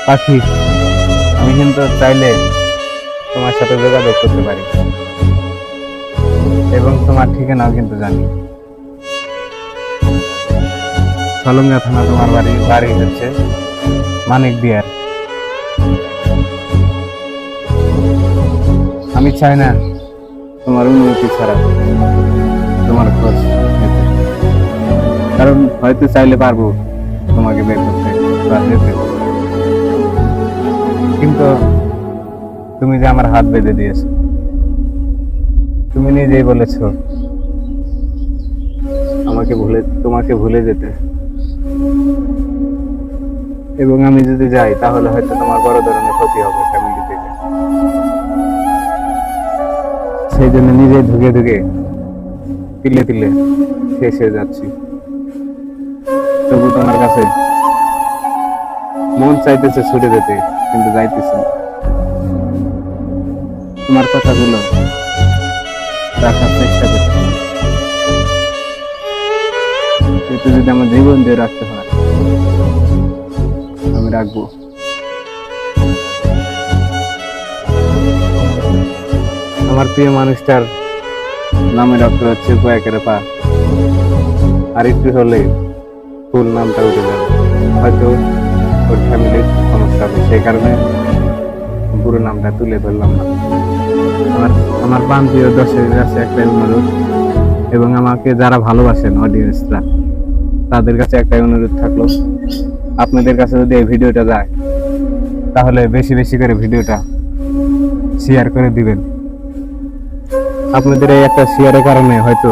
পাখি, আমি কিন্তু চাইলে তোমার সাথে যোগাযোগ করতে পারি এবং তোমার ঠিকানাও কিন্তু জানি। সলঙ্গা থানা তোমার বাড়ি বাড়ি হচ্ছে মানিক বিহার। আমি চাই না তোমার অনুমতি ছাড়া তোমার খোঁজ নিতে। কারণ হয়তো চাইলে পারবো তোমাকে বের করতে বা যেতে, কিন্তু তুমি যে আমার হাত বেঁধে দিয়েছো, তুমি নিজেই বলেছো তোমাকে ভুলে যেতে, এবং আমি যদি যাই তাহলে হয়তো তোমার বড় ধরনের ক্ষতি হবে ফ্যামিলি থেকে। সেই জন্য নিজেই ধুকে ধুকে তিলে তিলে শেষ হয়ে যাচ্ছি। তবু তোমার কাছে মন চাইতেছে ছুটে যেতে, কিন্তু যাইতেছি না। তোমার কথাগুলো রাখার চেষ্টা করছি, কিন্তু যদি আমার জীবন দিয়ে রাখতে হয় আমি রাখবো। আমার প্রিয় মানুষটার নামের অক্ষর হচ্ছে কয়েকের পা, আর একটু হলে ফুল নামটা উঠে যাবে। হয়তো ওর ফ্যামিলির সমস্যা হবে, সেই কারণে পুরো নামটা তুলে ধরলাম না। আমার প্রান্তীয় দর্শকের কাছে একটাই অনুরোধ, এবং আমাকে যারা ভালোবাসেন অডিয়েন্সরা, তাদের কাছে একটাই অনুরোধ থাকলো, আপনাদের কাছে যদি এই ভিডিওটা যায় তাহলে বেশি বেশি করে ভিডিওটা শেয়ার করে দিবেন। আপনাদের এই একটা শেয়ারের কারণে হয়তো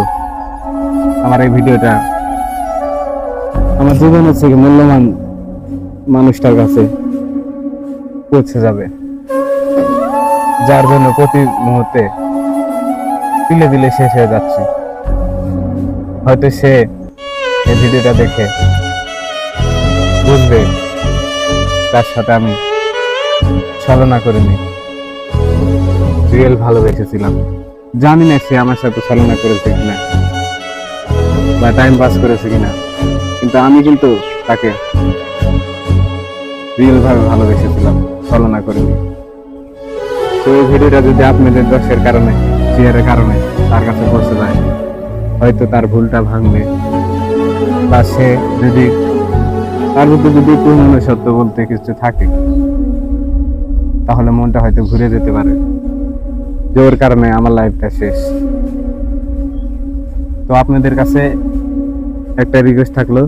আমার এই ভিডিওটা আমার জীবনের থেকে মূল্যবান মানুষটার কাছে পৌঁছে যাবে, যার জন্য প্রতি মুহূর্তে তিলে তিলে শেষ হয়ে যাচ্ছি। হয়তো সে এই ভিডিওটা দেখে বুঝবে তার সাথে আমি ছলনা করিনি, রিয়েল ভালোবেসেছিলাম। জানি না সে আমার সাথে ছলনা করেছে কিনা বা টাইম পাস করেছে কিনা, কিন্তু আমি কিন্তু তাকে রিয়েল ভাবে ভালোবেসেছিলাম, ছলনা করিনি। তো এই ভিডিওটা যদি আপনাদের দোষের কারণে, শেয়ারের কারণে তার কাছে পৌঁছে যায়, হয়তো তার ভুলটা ভাঙবে, বা সে যদি তার মধ্যে যদি কোনো সত্য বলতে কিছু থাকে, তাহলে মনটা হয়তো ঘুরে যেতে পারে, যে ওর কারণে আমার লাইফটা শেষ। তো আপনাদের কাছে একটা রিকোয়েস্ট থাকলো,